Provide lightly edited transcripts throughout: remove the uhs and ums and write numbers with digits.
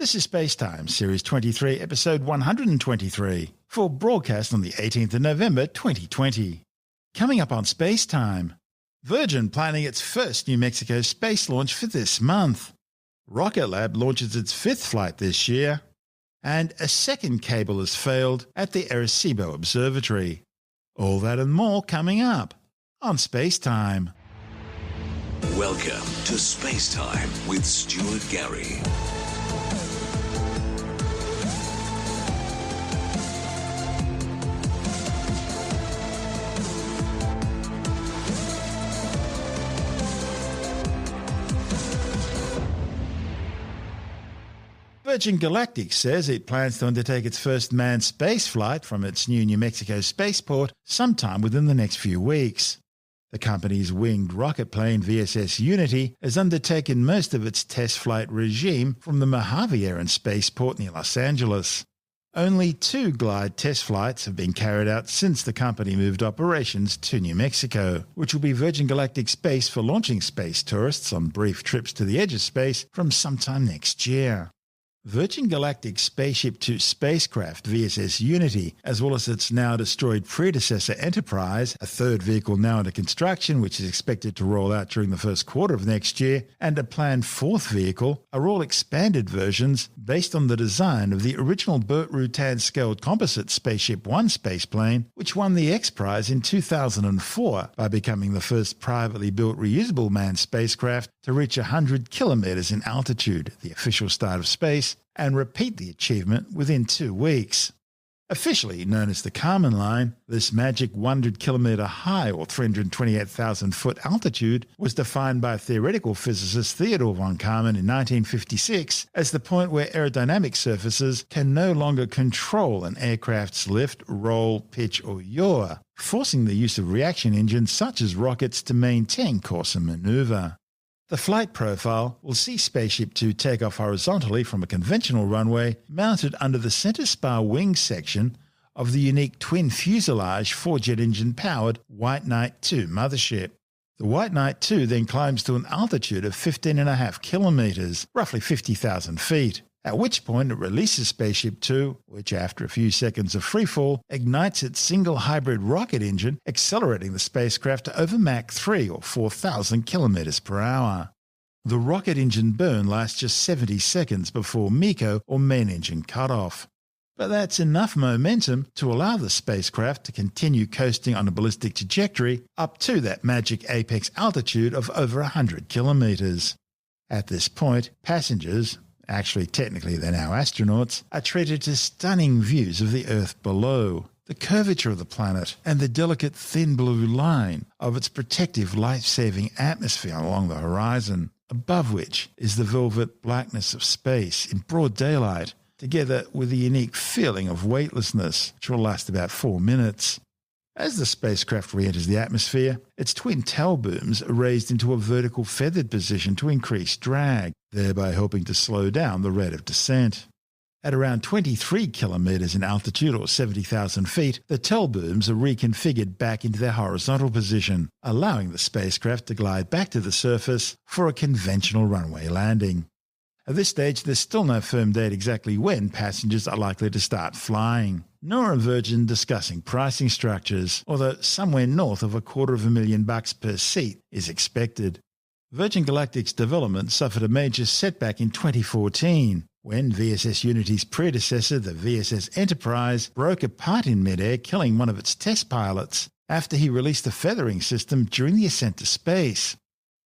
This is SpaceTime, Series 23, Episode 123, for broadcast on the 18th of November 2020. Coming up on SpaceTime, Virgin planning its first New Mexico space launch for this month. Rocket Lab launches its fifth flight this year. And a second cable has failed at the Arecibo Observatory. All that and more coming up on SpaceTime. Welcome to SpaceTime with Stuart Gary. Virgin Galactic says it plans to undertake its first manned spaceflight from its New Mexico spaceport sometime within the next few weeks. The company's winged rocket plane VSS Unity has undertaken most of its test flight regime from the Mojave Air and Spaceport near Los Angeles. Only 2 glide test flights have been carried out since the company moved operations to New Mexico, which will be Virgin Galactic's base for launching space tourists on brief trips to the edge of space from sometime next year. Virgin Galactic's Spaceship 2 spacecraft VSS Unity, as well as its now-destroyed predecessor Enterprise, a third vehicle now under construction which is expected to roll out during the first quarter of next year, and a planned fourth vehicle, are all expanded versions based on the design of the original Burt Rutan-scaled composite Spaceship 1 spaceplane, which won the X Prize in 2004 by becoming the first privately built reusable manned spacecraft to reach 100 kilometers in altitude, the official start of space, and repeat the achievement within 2 weeks. Officially known as the Kármán line, this magic 100-kilometre high or 328,000-foot altitude was defined by theoretical physicist Theodore von Kármán in 1956 as the point where aerodynamic surfaces can no longer control an aircraft's lift, roll, pitch or yaw, forcing the use of reaction engines such as rockets to maintain course and manoeuvre. The flight profile will see Spaceship 2 take off horizontally from a conventional runway mounted under the center spar wing section of the unique twin fuselage 4-jet engine-powered White Knight 2 mothership. The White Knight 2 then climbs to an altitude of 15.5 kilometers, roughly 50,000 feet, at which point it releases Spaceship 2, which after a few seconds of freefall ignites its single hybrid rocket engine, accelerating the spacecraft to over Mach 3 or 4,000 kilometers per hour. The rocket engine burn lasts just 70 seconds before MECO or main engine cutoff. But that's enough momentum to allow the spacecraft to continue coasting on a ballistic trajectory up to that magic apex altitude of over 100 kilometers. At this point, passengers, actually technically they're now astronauts, are treated to stunning views of the Earth below, the curvature of the planet, and the delicate thin blue line of its protective life-saving atmosphere along the horizon, above which is the velvet blackness of space in broad daylight, together with a unique feeling of weightlessness, which will last about 4 minutes. As the spacecraft re-enters the atmosphere, its twin tail booms are raised into a vertical feathered position to increase drag, thereby helping to slow down the rate of descent. At around 23 kilometers in altitude or 70,000 feet, the tail booms are reconfigured back into their horizontal position, allowing the spacecraft to glide back to the surface for a conventional runway landing. At this stage, there's still no firm date exactly when passengers are likely to start flying, nor are Virgin discussing pricing structures, although somewhere north of $250,000 per seat is expected. Virgin Galactic's development suffered a major setback in 2014, when VSS Unity's predecessor, the VSS Enterprise, broke apart in midair, killing one of its test pilots after he released the feathering system during the ascent to space.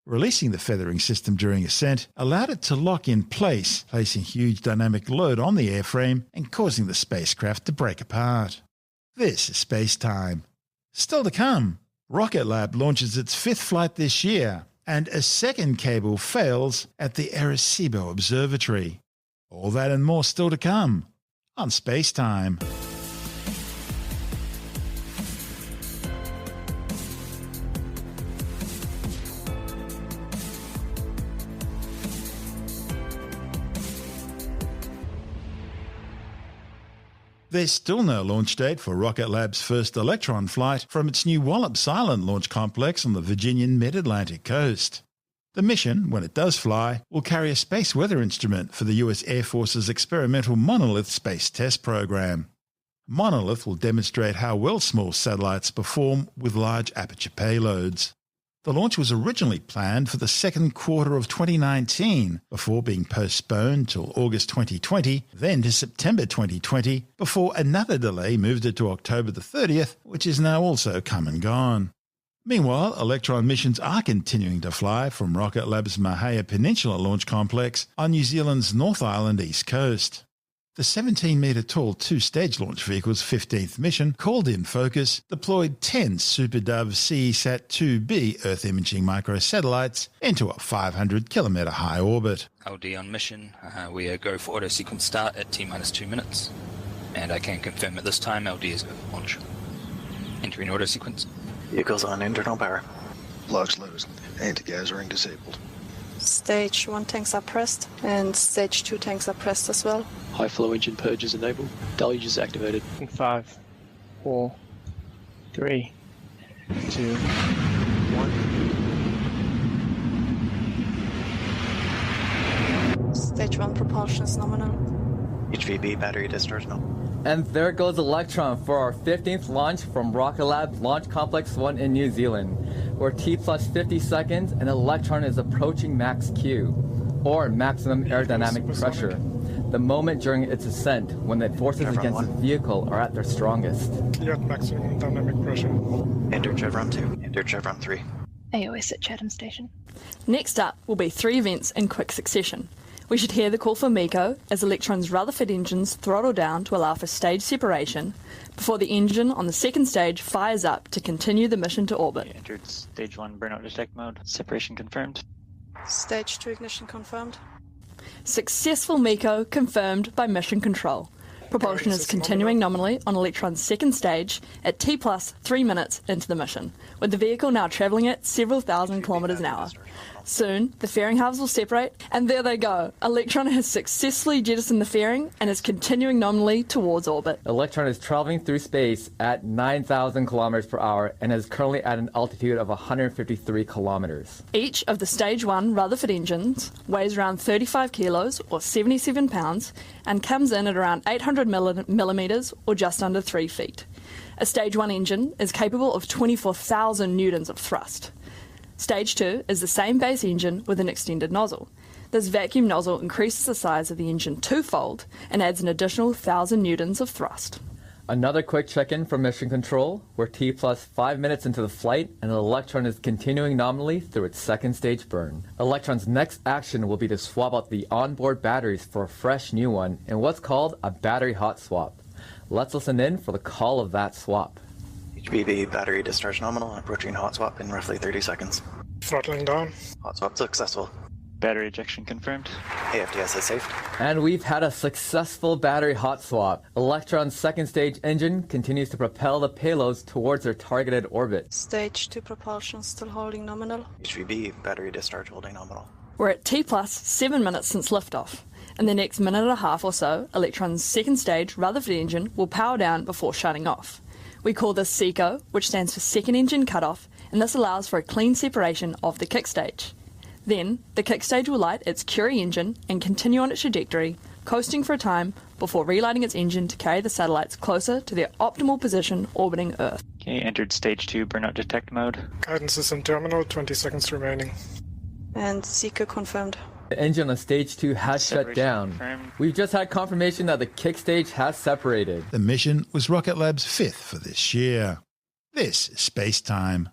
Releasing the feathering system during ascent allowed it to lock in place, placing huge dynamic load on the airframe and causing the spacecraft to break apart. This is SpaceTime. Still to come, Rocket Lab launches its fifth flight this year, and a second cable fails at the Arecibo Observatory. All that and more still to come on SpaceTime. There's still no launch date for Rocket Lab's first Electron flight from its new Wallops Island Launch complex on the Virginian Mid-Atlantic coast. The mission, when it does fly, will carry a space weather instrument for the US Air Force's experimental Monolith space test program. Monolith will demonstrate how well small satellites perform with large aperture payloads. The launch was originally planned for the second quarter of 2019, before being postponed till August 2020, then to September 2020, before another delay moved it to October the 30th, which is now also come and gone. Meanwhile, Electron missions are continuing to fly from Rocket Lab's Mahia Peninsula Launch Complex on New Zealand's North Island east coast. The 17-metre-tall two-stage launch vehicle's 15th mission, called In Focus, deployed 10 SuperDove CESat-2B Earth imaging microsatellites into a 500-kilometre high orbit. LD on mission. We go for auto sequence start at T-minus 2 minutes. And I can confirm at this time LD is go for launch. Entering auto sequence. Vehicles on internal power. Locks loose. Anti-gas ring disabled. Stage 1 tanks are pressed, and Stage 2 tanks are pressed as well. High flow engine purges enabled. Deluge is activated. In 5, 4, 3, 2, 1. Stage 1 propulsion is nominal. HVB battery discharge no. And there goes Electron for our 15th launch from Rocket Lab Launch Complex 1 in New Zealand. We're T plus 50 seconds and Electron is approaching max Q, or maximum aerodynamic pressure, the moment during its ascent when the forces against the vehicle are at their strongest. Cleared maximum dynamic pressure. Enter Chevron 2, enter Chevron 3. AOS at Chatham Station. Next up will be 3 events in quick succession. We should hear the call for MECO as Electron's Rutherford engines throttle down to allow for stage separation before the engine on the second stage fires up to continue the mission to orbit. Entered stage 1 burnout detect mode. Separation confirmed. Stage 2 ignition confirmed. Successful MECO confirmed by mission control. Propulsion is continuing nominally on Electron's second stage at T plus 3 minutes into the mission, with the vehicle now travelling at several thousand kilometres an hour. Soon, the fairing halves will separate, and there they go. Electron has successfully jettisoned the fairing and is continuing nominally towards orbit. Electron is traveling through space at 9,000 kilometers per hour and is currently at an altitude of 153 kilometers. Each of the Stage 1 Rutherford engines weighs around 35 kilos or 77 pounds and comes in at around 800 millimeters or just under 3 feet. A Stage 1 engine is capable of 24,000 newtons of thrust. Stage 2 is the same base engine with an extended nozzle. This vacuum nozzle increases the size of the engine twofold and adds an additional 1,000 newtons of thrust. Another quick check-in from Mission Control. We're T plus 5 minutes into the flight and Electron is continuing nominally through its second stage burn. Electron's next action will be to swap out the onboard batteries for a fresh new one in what's called a battery hot swap. Let's listen in for the call of that swap. HVB battery discharge nominal, approaching hot swap in roughly 30 seconds. Throttling down. Hot swap successful. Battery ejection confirmed. AFTS is safe. And we've had a successful battery hot swap. Electron's second stage engine continues to propel the payloads towards their targeted orbit. Stage 2 propulsion still holding nominal. HVB battery discharge holding nominal. We're at T plus 7 minutes since liftoff. In the next minute and a half or so, Electron's second stage Rutherford engine will power down before shutting off. We call this SECO, which stands for second engine cutoff, and this allows for a clean separation of the kick stage. Then, the kick stage will light its Curie engine and continue on its trajectory, coasting for a time before relighting its engine to carry the satellites closer to their optimal position orbiting Earth. Okay, entered stage 2 burnout detect mode. Guidance is in terminal, 20 seconds remaining. And SECO confirmed. The engine on stage 2 has shut down. Confirmed. We've just had confirmation that the kick stage has separated. The mission was Rocket Lab's 5th for this year. This is SpaceTime.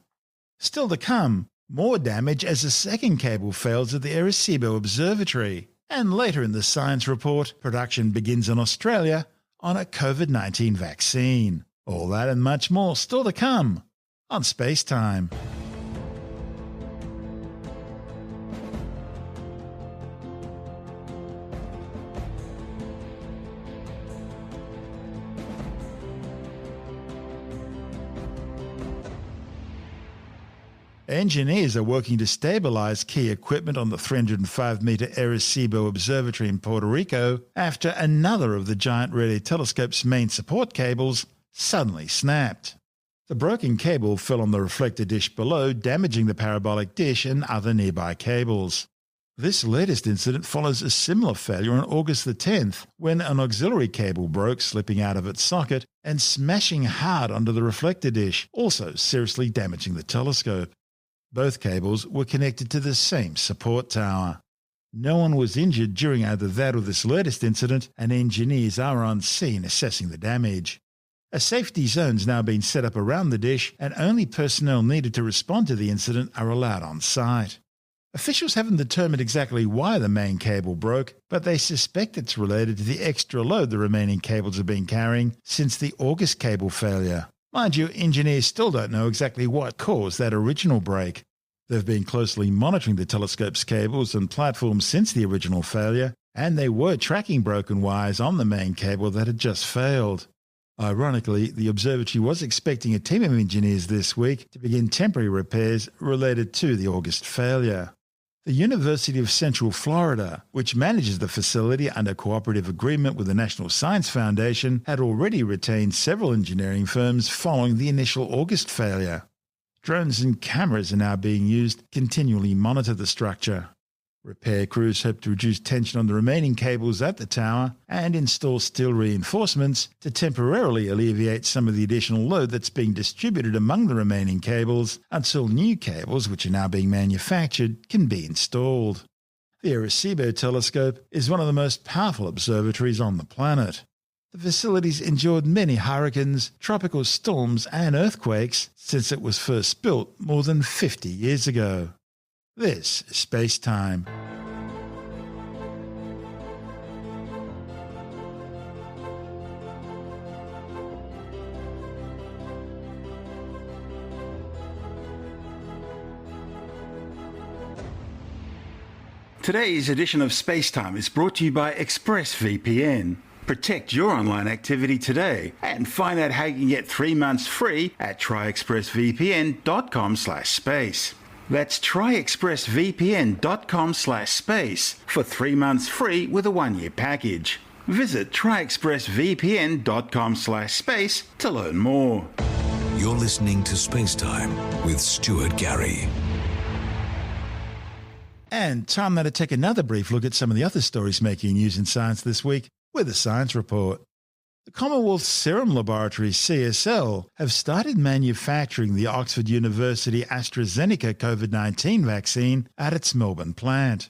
Still to come, more damage as a second cable fails at the Arecibo Observatory. And later in the science report, production begins in Australia on a COVID-19 vaccine. All that and much more still to come on SpaceTime. Engineers are working to stabilise key equipment on the 305-metre Arecibo Observatory in Puerto Rico after another of the giant radio telescope's main support cables suddenly snapped. The broken cable fell on the reflector dish below, damaging the parabolic dish and other nearby cables. This latest incident follows a similar failure on August the 10th, when an auxiliary cable broke, slipping out of its socket and smashing hard onto the reflector dish, also seriously damaging the telescope. Both cables were connected to the same support tower. No one was injured during either that or this latest incident, and engineers are on scene assessing the damage. A safety zone's now been set up around the dish, and only personnel needed to respond to the incident are allowed on site. Officials haven't determined exactly why the main cable broke, but they suspect it's related to the extra load the remaining cables have been carrying since the August cable failure. Mind you, engineers still don't know exactly what caused that original break. They've been closely monitoring the telescope's cables and platforms since the original failure, and they were tracking broken wires on the main cable that had just failed. Ironically, the observatory was expecting a team of engineers this week to begin temporary repairs related to the August failure. The University of Central Florida, which manages the facility under cooperative agreement with the National Science Foundation, had already retained several engineering firms following the initial August failure. Drones and cameras are now being used to continually monitor the structure. Repair crews hope to reduce tension on the remaining cables at the tower and install steel reinforcements to temporarily alleviate some of the additional load that's being distributed among the remaining cables until new cables, which are now being manufactured, can be installed. The Arecibo telescope is one of the most powerful observatories on the planet. The facility's endured many hurricanes, tropical storms and earthquakes since it was first built more than 50 years ago. This is SpaceTime. Today's edition of SpaceTime is brought to you by ExpressVPN. Protect your online activity today and find out how you can get 3 months free at tryexpressvpn.com/space. That's tryexpressvpn.com/space for 3 months free with a 1-year package. Visit tryexpressvpn.com/space to learn more. You're listening to SpaceTime with Stuart Gary. And time now to take another brief look at some of the other stories making news in science this week with a science report. The Commonwealth Serum Laboratory, CSL, have started manufacturing the Oxford University AstraZeneca COVID-19 vaccine at its Melbourne plant.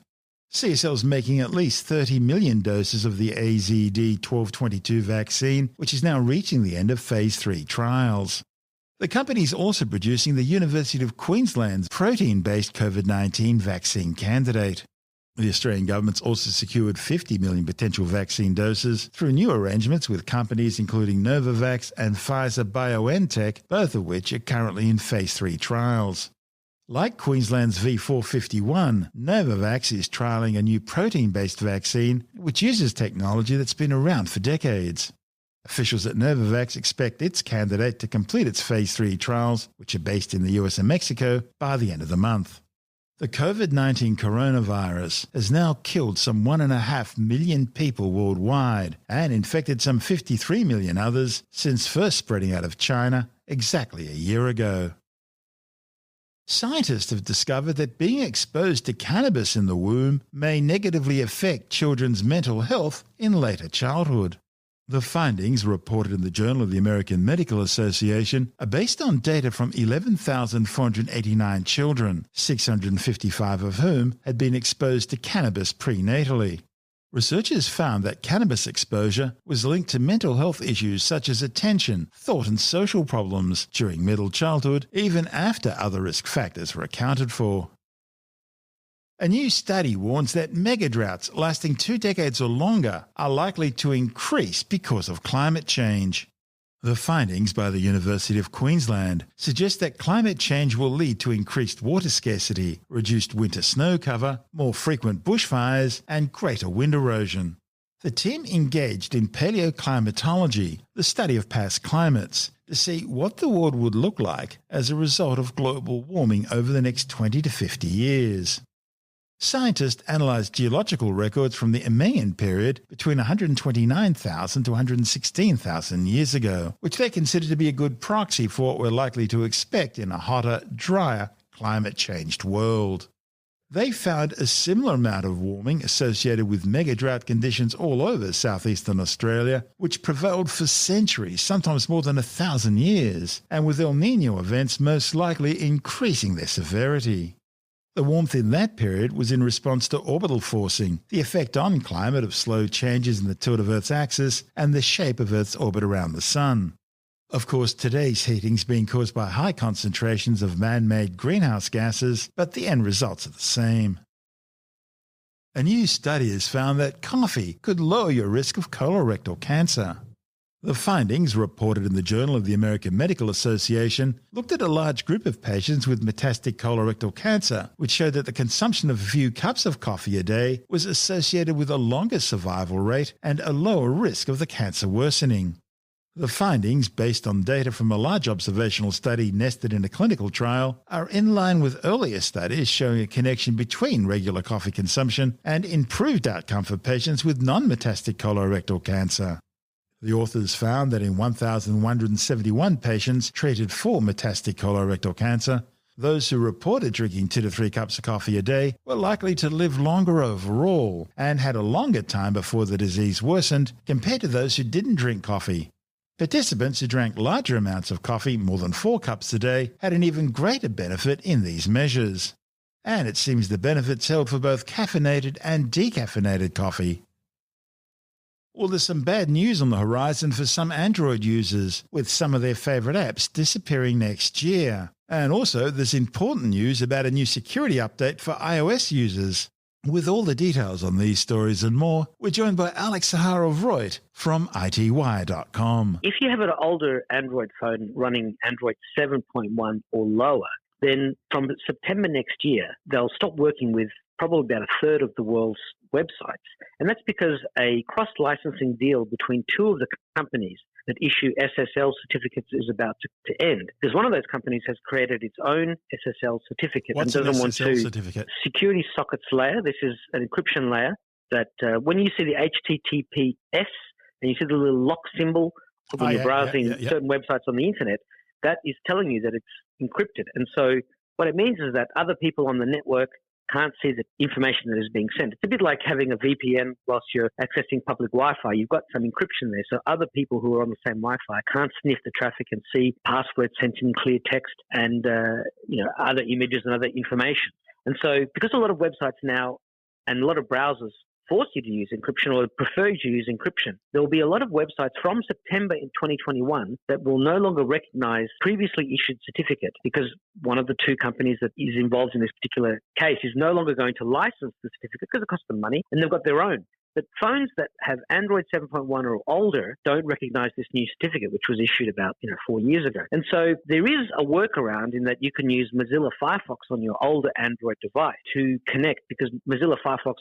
CSL is making at least 30 million doses of the AZD1222 vaccine, which is now reaching the end of Phase 3 trials. The company is also producing the University of Queensland's protein-based COVID-19 vaccine candidate. The Australian government's also secured 50 million potential vaccine doses through new arrangements with companies including Novavax and Pfizer-BioNTech, both of which are currently in Phase 3 trials. Like Queensland's V451, Novavax is trialling a new protein-based vaccine which uses technology that's been around for decades. Officials at Novavax expect its candidate to complete its Phase 3 trials, which are based in the US and Mexico, by the end of the month. The COVID-19 coronavirus has now killed some 1.5 million people worldwide and infected some 53 million others since first spreading out of China exactly a year ago. Scientists have discovered that being exposed to cannabis in the womb may negatively affect children's mental health in later childhood. The findings, reported in the Journal of the American Medical Association, are based on data from 11,489 children, 655 of whom had been exposed to cannabis prenatally. Researchers found that cannabis exposure was linked to mental health issues such as attention, thought and social problems during middle childhood, even after other risk factors were accounted for. A new study warns that mega-droughts lasting 2 decades or longer are likely to increase because of climate change. The findings by the University of Queensland suggest that climate change will lead to increased water scarcity, reduced winter snow cover, more frequent bushfires, and greater wind erosion. The team engaged in paleoclimatology, the study of past climates, to see what the world would look like as a result of global warming over the next 20 to 50 years. Scientists analysed geological records from the Emean period between 129,000 to 116,000 years ago, which they consider to be a good proxy for what we're likely to expect in a hotter, drier, climate-changed world. They found a similar amount of warming associated with mega-drought conditions all over southeastern Australia, which prevailed for centuries, sometimes more than 1,000 years, and with El Niño events most likely increasing their severity. The warmth in that period was in response to orbital forcing, the effect on climate of slow changes in the tilt of Earth's axis and the shape of Earth's orbit around the Sun. Of course, today's heating is being caused by high concentrations of man-made greenhouse gases, but the end results are the same. A new study has found that coffee could lower your risk of colorectal cancer. The findings, reported in the Journal of the American Medical Association, looked at a large group of patients with metastatic colorectal cancer, which showed that the consumption of a few cups of coffee a day was associated with a longer survival rate and a lower risk of the cancer worsening. The findings, based on data from a large observational study nested in a clinical trial, are in line with earlier studies showing a connection between regular coffee consumption and improved outcome for patients with non-metastatic colorectal cancer. The authors found that in 1,171 patients treated for metastatic colorectal cancer, those who reported drinking 2 to 3 cups of coffee a day were likely to live longer overall and had a longer time before the disease worsened compared to those who didn't drink coffee. Participants who drank larger amounts of coffee, more than 4 cups a day, had an even greater benefit in these measures. And it seems the benefits held for both caffeinated and decaffeinated coffee. Well, there's some bad news on the horizon for some Android users, with some of their favourite apps disappearing next year. And also, there's important news about a new security update for iOS users. With all the details on these stories and more, we're joined by Alex Saharov-Reut from ITWire.com. If you have an older Android phone running Android 7.1 or lower, then from September next year, they'll stop working with probably about a third of the world's websites. And that's because a cross-licensing deal between 2 of the companies that issue SSL certificates is about to end. Because one of those companies has created its own SSL certificate. What's and doesn't an want SSL to certificate? Security sockets layer. This is an encryption layer that when you see the HTTPS and you see the little lock symbol when you're browsing certain websites on the internet, that is telling you that it's encrypted. And so what it means is that other people on the network can't see the information that is being sent. It's a bit like having a VPN whilst you're accessing public Wi-Fi. You've got some encryption there, so other people who are on the same Wi-Fi can't sniff the traffic and see passwords sent in clear text and other images and other information. And so because a lot of websites now and a lot of browsers force you to use encryption or prefer you to use encryption, there will be a lot of websites from September in 2021 that will no longer recognize previously issued certificates because one of the 2 companies that is involved in this particular case is no longer going to license the certificate because it costs them money and they've got their own. But phones that have Android 7.1 or older don't recognize this new certificate, which was issued about 4 years ago. And so there is a workaround in that you can use Mozilla Firefox on your older Android device to connect because Mozilla Firefox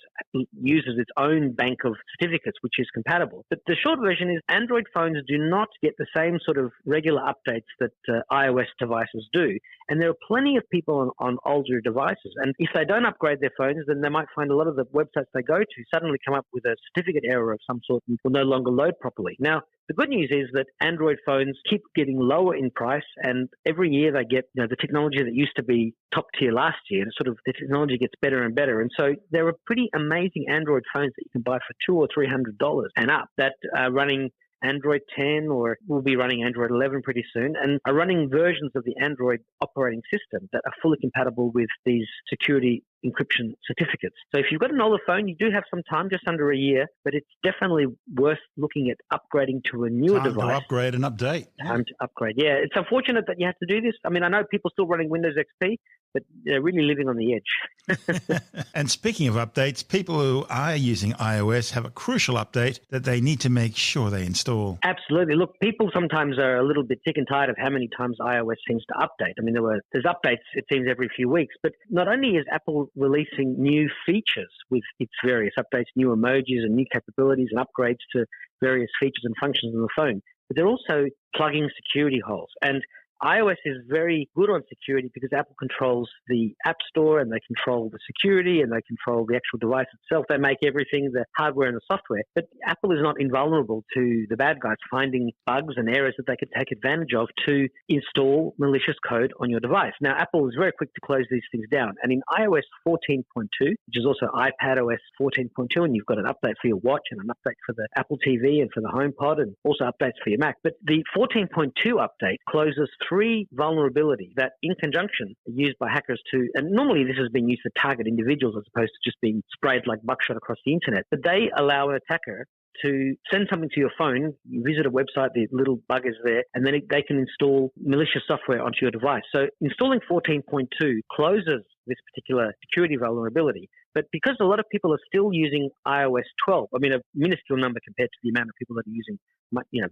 uses its own bank of certificates, which is compatible. But the short version is Android phones do not get the same sort of regular updates that iOS devices do. And there are plenty of people on older devices. And if they don't upgrade their phones, then they might find a lot of the websites they go to suddenly come up with a certificate error of some sort and will no longer load properly. Now, the good news is that Android phones keep getting lower in price, and every year they get the technology that used to be top tier last year, the technology gets better and better. And so there are pretty amazing Android phones that you can buy for $200 or $300 and up that are running Android 10 or will be running Android 11 pretty soon and are running versions of the Android operating system that are fully compatible with these security encryption certificates. So if you've got an older phone, you do have some time, just under a year, but it's definitely worth looking at upgrading to a newer device. Time to upgrade and update. Time to upgrade, yeah. It's unfortunate that you have to do this. I mean, I know people still running Windows XP, but they're really living on the edge. And speaking of updates, people who are using iOS have a crucial update that they need to make sure they install. Absolutely. Look, people sometimes are a little bit sick and tired of how many times iOS seems to update. I mean, there's updates, it seems, every few weeks. But not only is Apple releasing new features with its various updates, new emojis and new capabilities and upgrades to various features and functions on the phone, but they're also plugging security holes. And iOS is very good on security because Apple controls the App Store and they control the security and they control the actual device itself. They make everything, the hardware and the software. But Apple is not invulnerable to the bad guys finding bugs and errors that they can take advantage of to install malicious code on your device. Now, Apple is very quick to close these things down. And in iOS 14.2, which is also iPadOS 14.2, and you've got an update for your watch and an update for the Apple TV and for the HomePod and also updates for your Mac. But the 14.2 update closes 3 vulnerabilities that in conjunction are used by hackers to, and normally this has been used to target individuals as opposed to just being sprayed like buckshot across the internet, but they allow an attacker to send something to your phone, you visit a website, the little bug is there, and then they can install malicious software onto your device. So installing 14.2 closes this particular security vulnerability. But because a lot of people are still using iOS 12, I mean, a minuscule number compared to the amount of people that are using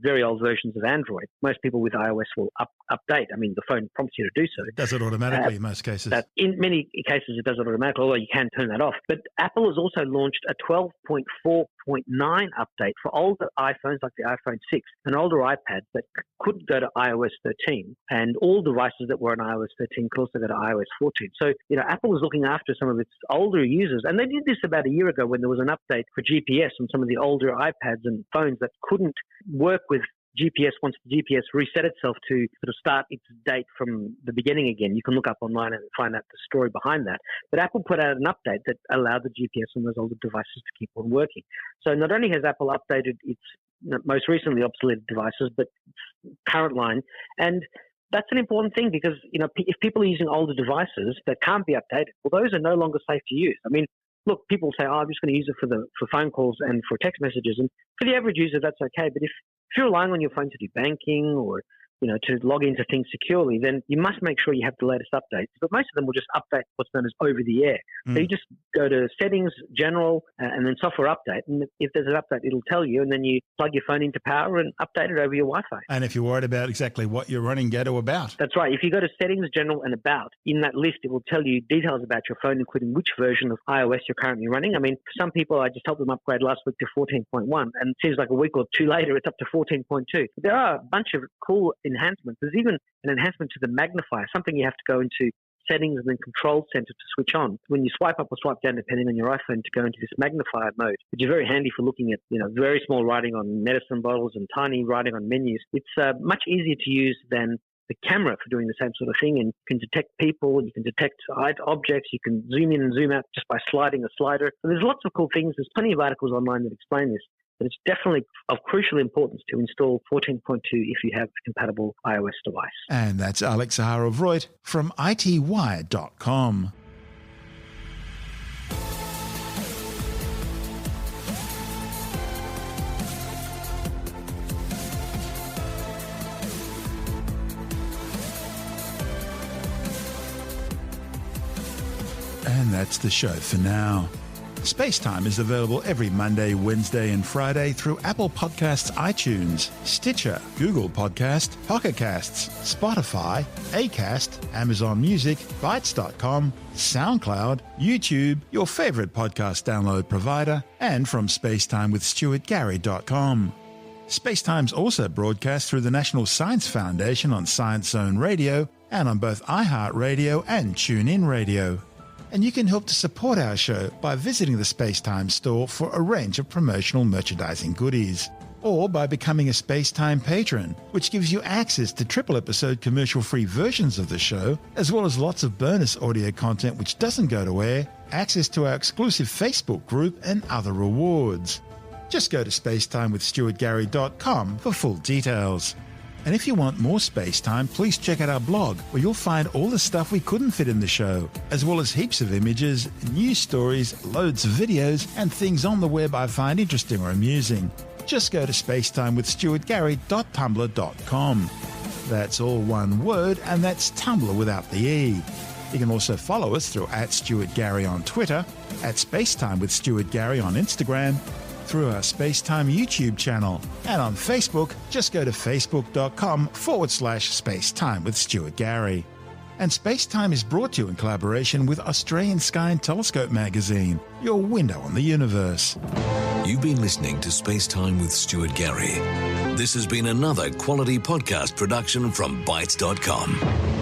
very old versions of Android, most people with iOS will update. I mean, the phone prompts you to do so. It does it automatically in most cases. In many cases, it does it automatically, although you can turn that off. But Apple has also launched a 12.4.9 update for older iPhones like the iPhone 6 and older iPads that could go to iOS 13. And all devices that were on iOS 13 could also go to iOS 14. So, Apple is looking after some of its older users. And they did this about a year ago when there was an update for GPS on some of the older iPads and phones that couldn't work with GPS once the GPS reset itself to sort of start its date from the beginning again. You can look up online and find out the story behind that. But Apple put out an update that allowed the GPS on those older devices to keep on working. So not only has Apple updated its most recently obsoleted devices, but its current line. And that's an important thing because, if people are using older devices that can't be updated, well, those are no longer safe to use. I mean, look, people say, I'm just going to use it for phone calls and for text messages. And for the average user, that's okay. But if you're relying on your phone to do banking or, to log into things securely, then you must make sure you have the latest updates. But most of them will just update what's known as over the air. So you just go to settings, general, and then software update. And if there's an update, it'll tell you. And then you plug your phone into power and update it over your Wi-Fi. And if you're worried about exactly what you're running, go to About. That's right. If you go to settings, general, and About, in that list, it will tell you details about your phone, including which version of iOS you're currently running. I mean, for some people, I just helped them upgrade last week to 14.1. And it seems like a week or two later, it's up to 14.2. But there are a bunch of cool enhancements. There's even an enhancement to the magnifier, something you have to go into settings and then control center to switch on. When you swipe up or swipe down, depending on your iPhone, to go into this magnifier mode, which is very handy for looking at, very small writing on medicine bottles and tiny writing on menus. It's much easier to use than the camera for doing the same sort of thing, and you can detect people, you can detect objects, you can zoom in and zoom out just by sliding a slider. So there's lots of cool things. There's plenty of articles online that explain this. But it's definitely of crucial importance to install 14.2 if you have a compatible iOS device. And that's Alex Zaharov-Reut from ITWire.com. And that's the show for now. SpaceTime is available every Monday, Wednesday and Friday through Apple Podcasts, iTunes, Stitcher, Google Podcast, Pocket Casts, Spotify, Acast, Amazon Music, Bytes.com, SoundCloud, YouTube, your favorite podcast download provider, and from spacetimewithstuartgary.com. SpaceTime's also broadcast through the National Science Foundation on Science Zone Radio and on both iHeartRadio and TuneIn Radio. And you can help to support our show by visiting the SpaceTime store for a range of promotional merchandising goodies. Or by becoming a SpaceTime patron, which gives you access to triple-episode commercial-free versions of the show, as well as lots of bonus audio content which doesn't go to air, access to our exclusive Facebook group, and other rewards. Just go to spacetimewithstuartgary.com for full details. And if you want more space time, please check out our blog, where you'll find all the stuff we couldn't fit in the show, as well as heaps of images, news stories, loads of videos, and things on the web I find interesting or amusing. Just go to spacetimewithstuartgary.tumblr.com. That's all one word, and that's Tumblr without the E. You can also follow us through @StuartGary on Twitter, @SpaceTimeWithStuartGary on Instagram, through our SpaceTime YouTube channel, and on Facebook, just go to facebook.com/SpaceTime with Stuart Gary. And SpaceTime is brought to you in collaboration with Australian Sky and Telescope magazine, your window on the universe. You've been listening to SpaceTime with Stuart Gary. This has been another quality podcast production from Bytes.com.